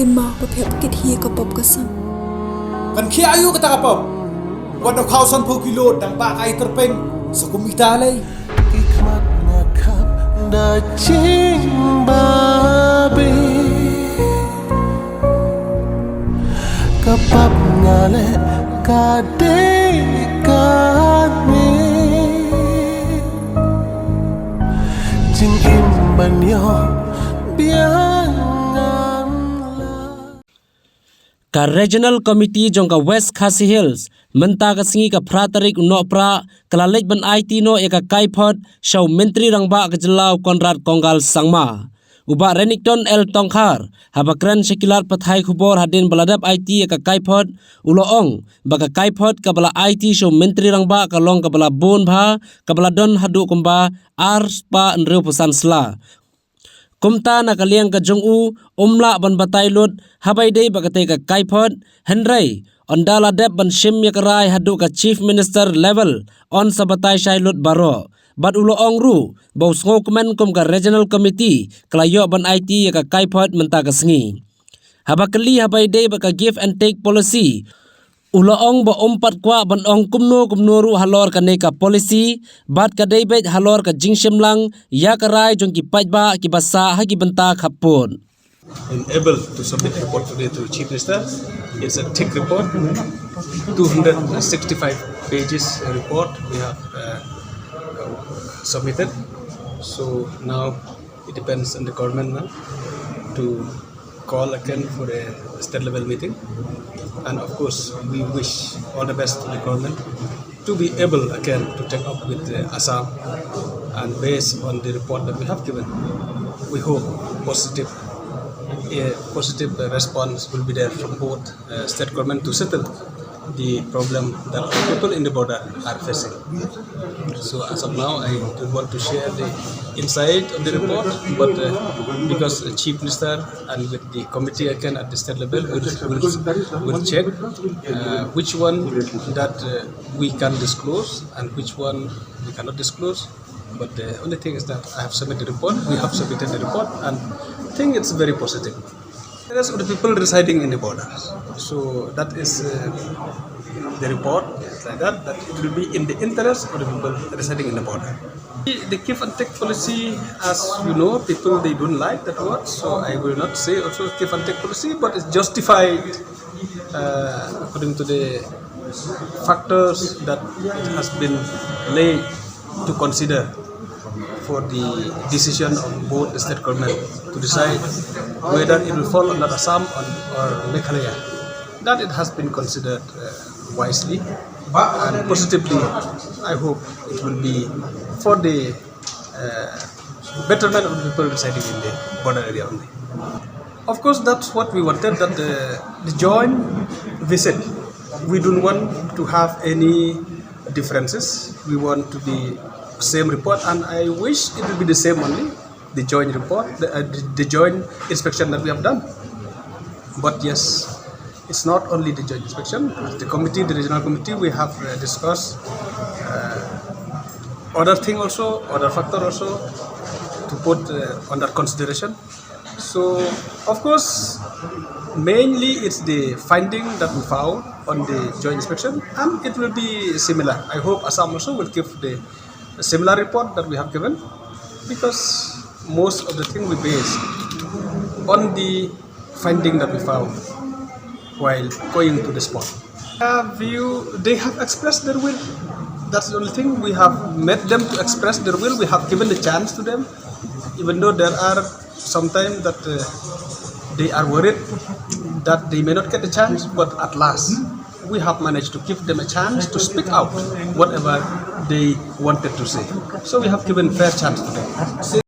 kin ma pa phep kit hi ka pop ka sam kan khi ayu ka ta pop wan no khau san phu kilo dang pa kai terpeng sa kumita lay hikmat nga khap da ching babi kapap nga le ka de ka ni ching im ban yo biang ka regional committee jong ka West Khasi Hills menta ka singi ka pratarik no pra kalalek ban IT no eka kaipot shaw mentri rangba ka jelaw Konrad Konggal sangma uba Renington El Tongkhar habakran sekilar pathai khubor hadin baladap IT eka kaipot uloong baka kaipot kabala IT shaw mentri rangba ka long kabala bon bha kabala don hadu kumba ars pa nreu pusan sla kumta na kaliang ka jong-u umla ban batay lut habay day bagate ka kaipot henry ondala dep ban shim yakaray hadu ka chief minister level on sa batay shay lut baro bat ulo ong ru baw sngo kumen kum ka regional committee klayo ban IT ka kaipot menta ka sngi habakali habay day baka give and take policy ulaong ba umpat kwa ban ong kumno ru halor ka neka policy bat ka daybet halor ka jingshim lang ya karai jong ki pajba ki basa ha ki banta khapon able to submit a report today to Chief Minister. It's a thick report, 265 pages report we have submitted. So now it depends on the government now to call again for a state level meeting, and of course we wish all the best to the government to be able again to take up with Assam, and based on the report that we have given, we hope positive response will be there from both state government to settle the problem that people in the border are facing. So as of now, I don't want to share the insight of the report, but because the Chief Minister and with the committee again at the state level will check which one that we can disclose and which one we cannot disclose. But the only thing is that I have submitted the report, we have submitted the report, and I think it's very positive. The rest of the people residing in the borders. So that is the report, like that it will be in the interest of the people residing in the border. The give and take policy, as you know, people they don't like that word, so I will not say also give and take policy, but it's justified according to the factors that it has been laid to consider for the decision of both the state government to decide whether it will fall under Assam or Meghalaya. That it has been considered wisely and positively. I hope it will be for the betterment of the people residing in the border area only. Of course, that's what we wanted, that the joint visit, we don't want to have any differences. We want to be same report, and I wish it will be the same only, the joint report, the joint inspection that we have done. But yes, it's not only the joint inspection. As the committee, the regional committee, we have discussed other thing also, other factor also to put under consideration. So of course, mainly it's the finding that we found on the joint inspection, and it will be similar. I hope Assam also will give the similar report that we have given, because most of the thing we base on the finding that we found while going to the spot. They have expressed their will. That's the only thing. We have made them to express their will. We have given the chance to them, even though there are sometimes that they are worried that they may not get the chance, but at last we have managed to give them a chance to speak out whatever they wanted to say. So we have given fair chance to them.